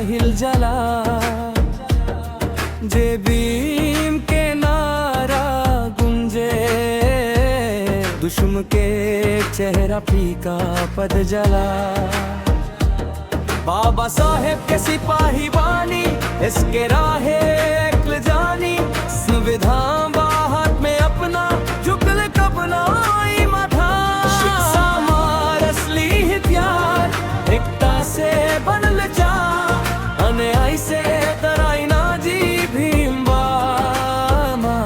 हिल जला, जे भीम के नारा गुंजे, दुश्मन के चेहरा फीका पद जला। बाबा साहेब के सिपाही बानी, इसके राहे अक्ल जानी, संविधान बाहर में अपना झुकल कबना माथा। शिक्षा मार असली हथियार, एकता से बनल जा, अने ऐसे तराई ना जी भीम बामा।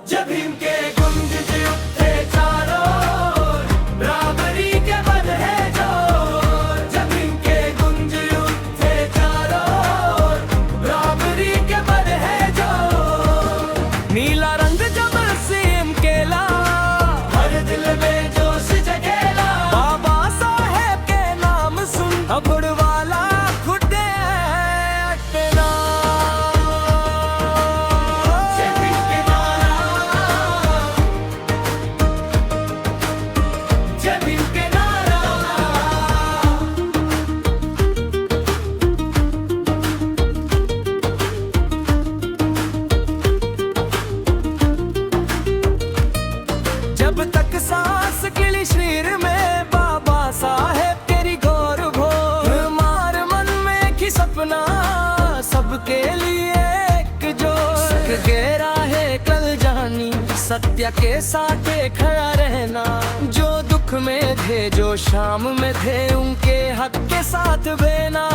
जब भीम के गुंज उठे चारों, बराबरी के बल है जोर। जब भीम के गुंज उठे चारों, बराबरी के बल है जोर। नीला रंग जब सीएम केला, हर दिल में जोश जगेला। बाबा साहेब के नाम सुन अबड़ वाला खुदे अटना। जय भीम के नारा, जय भीम के नारा। जब तक सांस गिली शरीर में, बाबा साहेब तेरी गौर भोर। मार मन में की सपना, सबके लिए एक जो गहरा है कल जानी। सत्य के साथ खड़ा रहना, जो दुख में थे जो शाम में थे, उनके हक के साथ बेना।